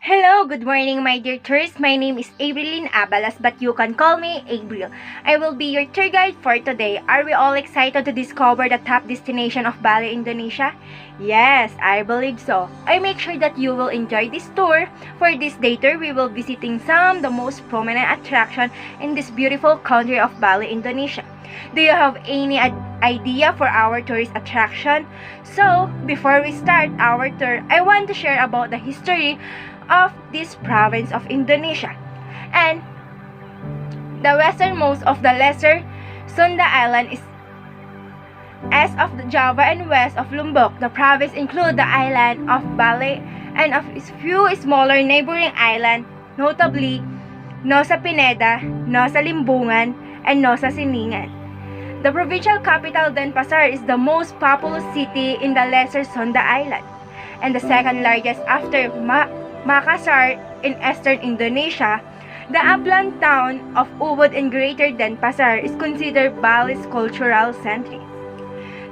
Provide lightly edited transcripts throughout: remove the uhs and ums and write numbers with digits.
Hello, good morning, my dear tourists. My name is Abrilyn Abalas, but you can call me Abril. I will be your tour guide for today. Are we all excited to discover the top destination of Bali, Indonesia? Yes, I believe so. I make sure that you will enjoy this tour. For this day tour, we will be visiting some of the most prominent attraction in this beautiful country of Bali, Indonesia. Do you have any idea for our tourist attraction? So, before we start our tour, I want to share about the history of this province of Indonesia. And the westernmost of the Lesser Sunda Island is east of the Java and west of Lombok. The province includes the island of Bali and of its few smaller neighboring islands, notably Nusa Penida, Nusa Limbungan, and Nusa Siningan. The provincial capital Denpasar is the most populous city in the Lesser Sunda Island, and the second largest after Makassar in eastern Indonesia. The upland town of Ubud in Greater Denpasar is considered Bali's cultural center.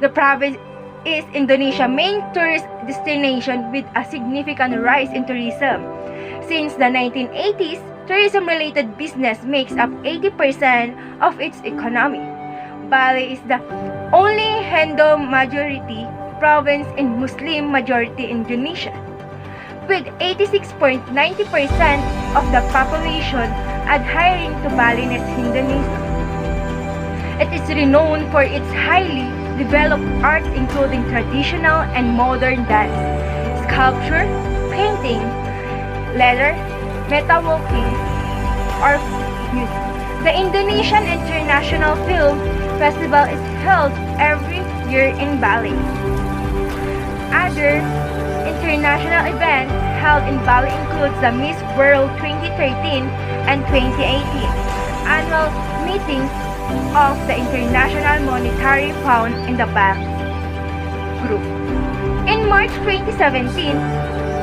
The province is Indonesia's main tourist destination with a significant rise in tourism. Since the 1980s, tourism-related business makes up 80% of its economy. Bali is the only Hindu-majority province in Muslim-majority Indonesia, with 86.90% of the population adhering to Balinese Hinduism. It is renowned for its highly developed arts including traditional and modern dance, sculpture, painting, leather, metalworking, or music. The Indonesian International Film Festival is held every year in Bali. Other international events held in Bali includes the Miss World 2013 and 2018 annual meetings of the International Monetary Fund in the BRICS Group. In March 2017,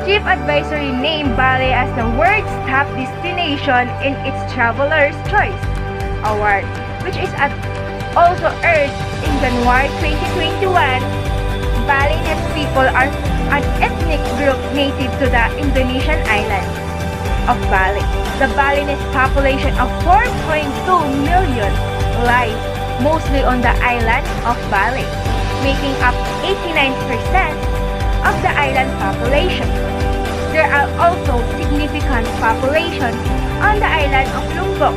Chief Advisory named Bali as the world's top destination in its Traveler's Choice Award, which is also earned in January 2021. Balinese people are an ethnic group native to the Indonesian island of Bali. The Balinese population of 4.2 million lives mostly on the island of Bali, making up 89% of the island population. There are also significant population on the island of Lombok,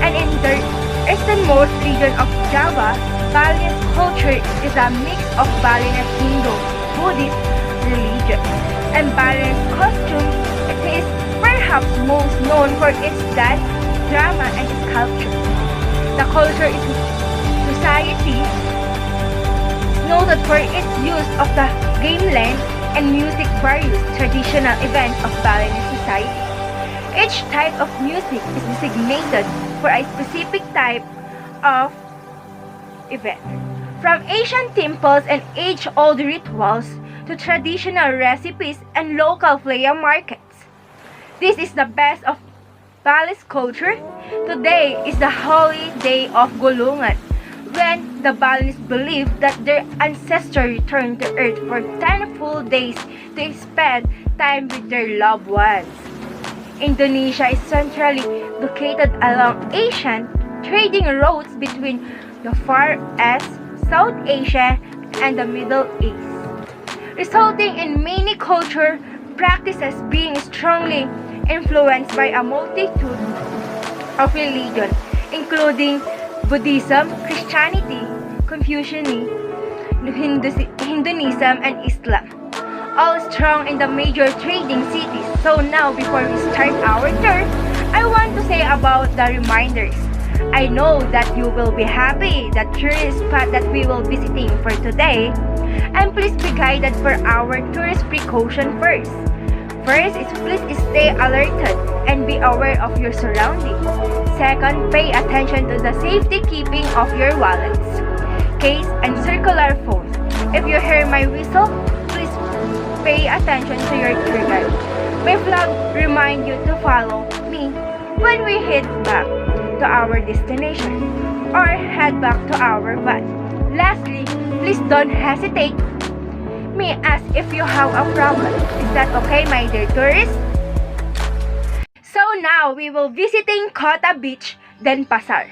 and in the easternmost region of Java. Balinese culture is a mix of Balinese Hindu, Buddhist religion, and Balinese costume. It is perhaps most known for its dance, drama, and sculpture. The culture is society is noted for its use of the gamelan and music various traditional events of Balinese society. Each type of music is designated for a specific type of event, from ancient temples and age-old rituals to traditional recipes and local flea markets. This is the best of Bali's culture. Today is the holy day of Gulungan, when the Balinese believe that their ancestors returned to earth for 10 full days to spend time with their loved ones. Indonesia is centrally located along Asian trading routes between the Far East, South Asia, and the Middle East, resulting in many cultural practices being strongly influenced by a multitude of religions, including Buddhism, Christianity, Confucianism, Hinduism, and Islam, all strong in the major trading cities. So now, before we start our tour, I want to say about the reminders. I know that you will be happy that tourist spot that we will visiting for today, and please be guided for our tourist precaution first. First is please stay alerted and be aware of your surroundings. Second, pay attention to the safety keeping of your wallets, case, and circular phones. If you hear my whistle, please pay attention to your tour guide. My flag remind you to follow me when we head back to our destination or head back to our van. Lastly, please don't hesitate me ask if you have a problem. Is that okay, my dear tourists? now we will visiting Kota Beach, Denpasar.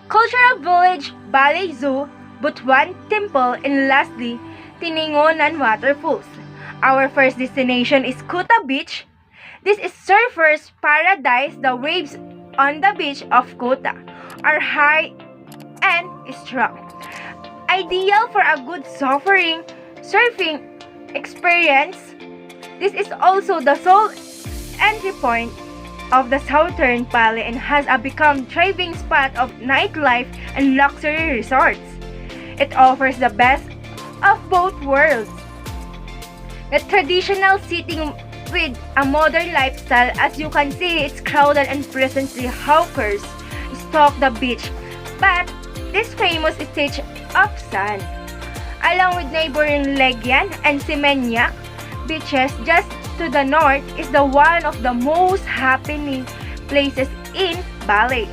Cultural Village, Ballet Zoo, Butuan Temple, and lastly, Tiningonan Waterfalls. Our first destination is Kuta Beach. This is surfers' paradise. The waves on the beach of Kuta are high and strong. Ideal for a good surfing experience. This is also the sole entry point of the Southern Valley and has become thriving spot of nightlife and luxury resorts. It offers the best of both worlds. The traditional setting with a modern lifestyle, as you can see, it's crowded and presently hawkers stalk the beach. But this famous stage of sand, along with neighboring Legian and Semenyak beaches just to the north, is the one of the most happening places in Bali.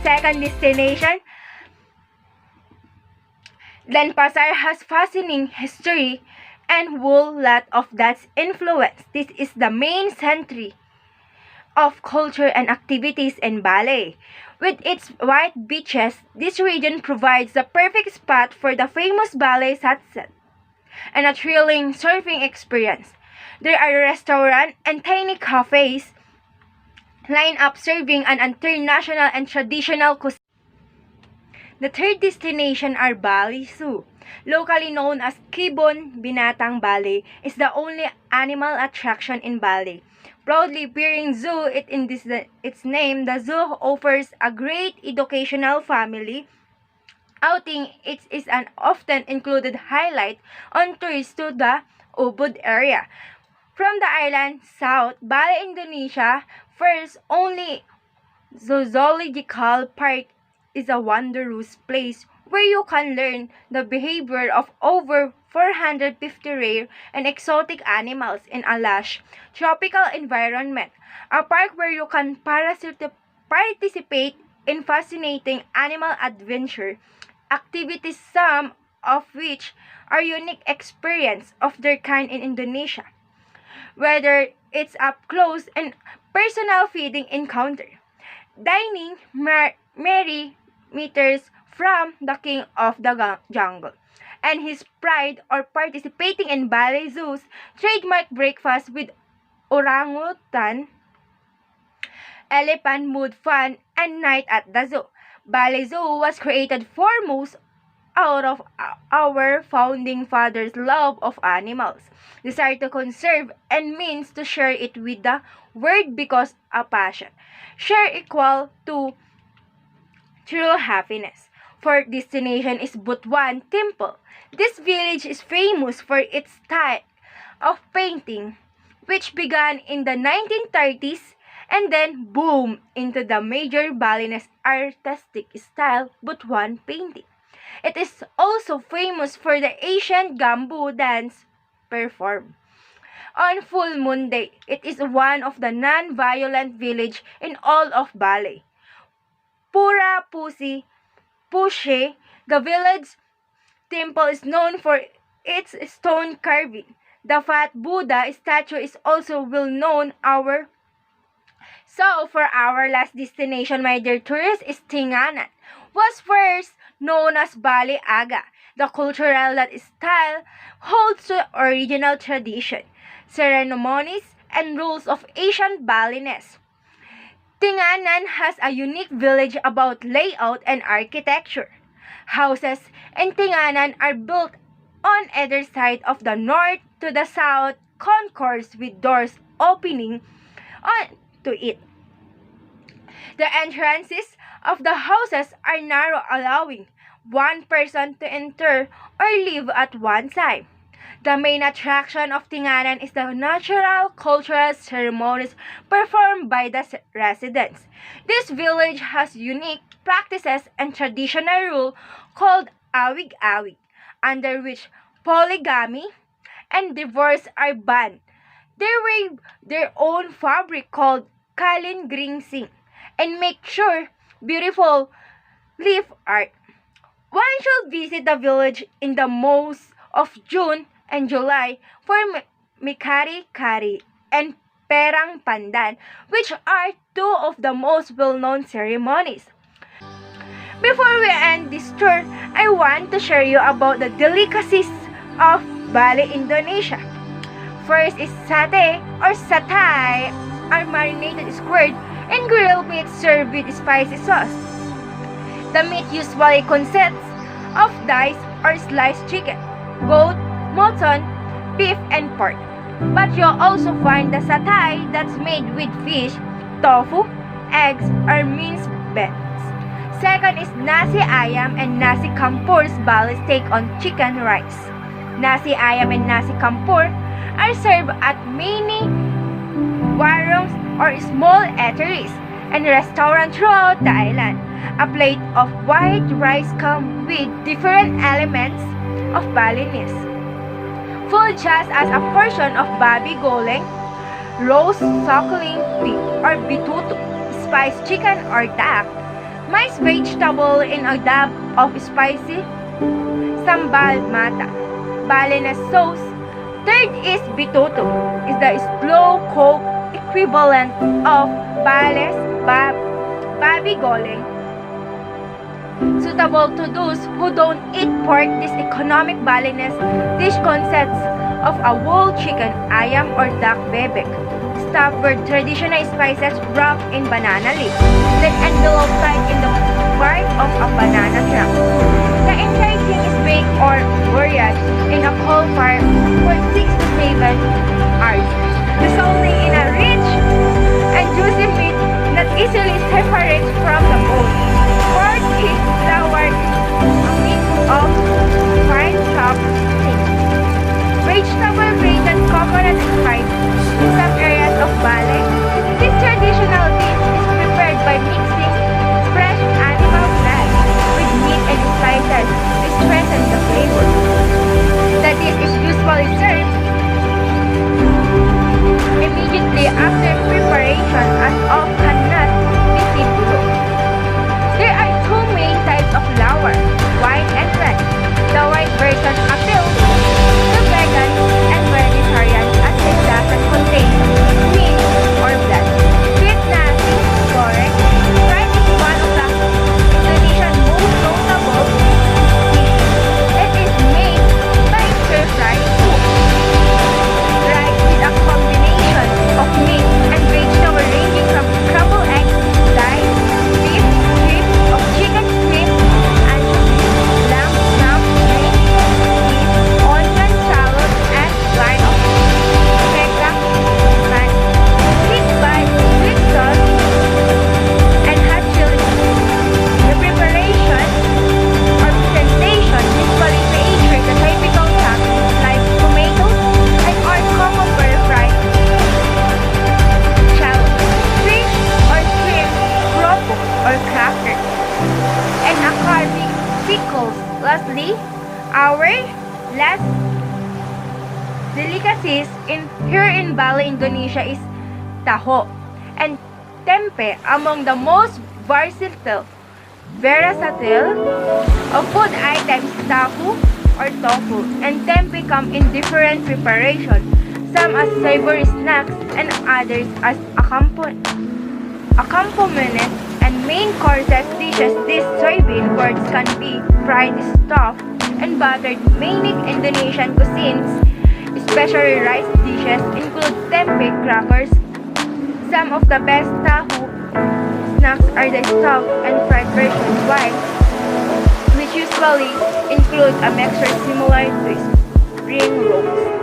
Second destination, Denpasar has fascinating history and whole lot of that's influence. This is the main center of culture and activities in Bali. With its white beaches, this region provides the perfect spot for the famous Bali sunset and a thrilling surfing experience. There are restaurants and tiny cafes lined up serving an international and traditional cuisine. The third destination are Bali Zoo. Locally known as Kebun Binatang Bali, is the only animal attraction in Bali. Proudly bearing zoo its name, the zoo offers a great educational family outing. It is an often included highlight on tours to the Ubud area. From the island south, Bali, Indonesia, first only zoological park is a wondrous place where you can learn the behavior of over 450 rare and exotic animals in a lush tropical environment. A park where you can participate in fascinating animal adventure activities, some of which are unique experience of their kind in Indonesia. Whether it's up close and personal feeding encounter, dining merry meters from the king of the jungle and his pride, or participating in Bali Zoo's trademark breakfast with orangutan, elephant mood fun, and night at the zoo. Bali Zoo was created foremost out of our founding fathers' love of animals, desire to conserve, and means to share it with the world because a passion. Share equal to true happiness. Fourth destination is Butuan Temple. This village is famous for its style of painting, which began in the 1930s and then boomed into the major Balinese artistic style Butuan painting. It is also famous for the ancient Gambu dance performed on full moon day. It is one of the non-violent village in all of Bali. Pura Pushe, the village temple is known for its stone carving. The fat Buddha statue is also well known. So for our last destination, my dear tourists, is Tinganan. Was first known as Bali Aga. The cultural style holds to original tradition, ceremonies, and rules of ancient Balinese. Tinganan has a unique village about layout and architecture. Houses in Tinganan are built on either side of the north to the south concourse with doors opening on to it. The entrances of the houses are narrow, allowing one person to enter or leave at one time. The main attraction of Tinganan is the natural cultural ceremonies performed by the residents. This village has unique practices and traditional rule called awig-awig, under which polygamy and divorce are banned. They weave their own fabric called kalin gringsing and make sure beautiful leaf art. One should visit the village in the months of June and July for Mikari Kari and Perang Pandan, which are two of the most well-known ceremonies. Before we end this tour, I want to share you about the delicacies of Bali, Indonesia. First is satay or satay, are marinated squared and grilled meat served with spicy sauce. The meat usually consists of diced or sliced chicken, goat, mutton, beef, and pork. But you'll also find the satay that's made with fish, tofu, eggs, or minced beans. Second is nasi ayam and nasi campur's Bali's take on chicken rice. Nasi ayam and nasi campur are served at many warungs or small eateries and restaurants throughout the island. A plate of white rice comes with different elements of Balinese food, just as a portion of babi goleng, roast suckling pig or bituto, spiced chicken or duck, mixed vegetable in a dab of spicy sambal mata, Balinese sauce. Third is bituto, is the slow cook equivalent of Bali's babi goleng. Suitable to those who don't eat pork, this economic Balinese dish consists of a whole chicken, ayam or duck bebek, stuffed with traditional spices wrapped in banana leaf, then enveloped tight in the bark of a banana trunk. The entire thing is baked or broiled in a coal fire for 6 to 7 hours, resulting in a rich and juicy meat that easily separates from the bone. Fourth is flour, a mix of fine chopped things, vegetable grated coconut and fried in some areas of Bali. This traditional dish is prepared by mixing fresh animal blood with meat and spices to strengthen the flavor. The dish is usually served immediately after preparation, as all cannot be seen below. There are two main types of flour, white and red. The white version appeals to vegans and vegetarians as it doesn't contain meat or blood. Sweet nasi goreng rice is one of the Indonesian most notable dishes. It is made by stir-fried cook rice with a combination of meat and vegetable ranging from scrambled eggs, diced beef, strips of chicken strips, anchovies, lamb chop, green peas, onion, shallot, and line of peka man, mixed by sweet sauce and hot chili. The preparation or presentation usually features the typical toppings like tomatoes and or cucumber fried shallot, fish or shrimp, keropok or crackers, and a carving pickles. Lastly, our last delicacies here in Bali, Indonesia is taho and tempe, among the most versatile of food items. Tahu or tofu and tempe come in different preparations, some as savory snacks and others as accompaniment and main courses dishes. These soybean words can be fried, stuffed, and buttered. Many Indonesian cuisines, especially rice dishes, include tempe crackers. Some of the best tahu snacks are the stuffed and fried versions, which usually include a mixture similar to spring rolls.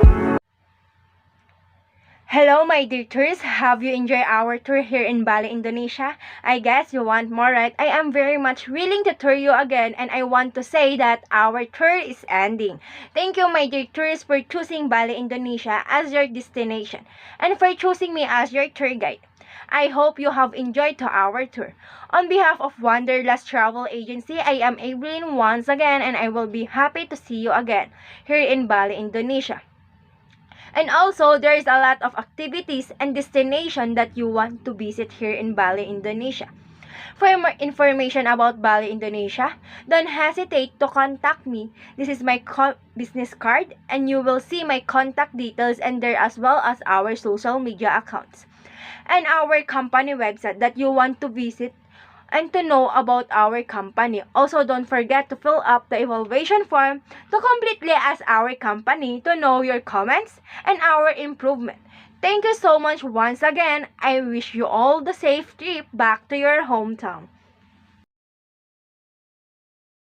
Hello my dear tourists, have you enjoyed our tour here in Bali, Indonesia? I guess you want more, right? I am very much willing to tour you again, and I want to say that our tour is ending. Thank you my dear tourists for choosing Bali, Indonesia as your destination and for choosing me as your tour guide. I hope you have enjoyed to our tour. On behalf of Wanderlust Travel Agency, I am Evelyn once again, and I will be happy to see you again here in Bali, Indonesia. And also, there is a lot of activities and destination that you want to visit here in Bali, Indonesia. For more information about Bali, Indonesia, don't hesitate to contact me. This is my business card, and you will see my contact details and there as well as our social media accounts and our company website that you want to visit and to know about our company. Also, don't forget to fill up the evaluation form to completely ask our company to know your comments and our improvement. Thank you so much once again. I wish you all the safe trip back to your hometown.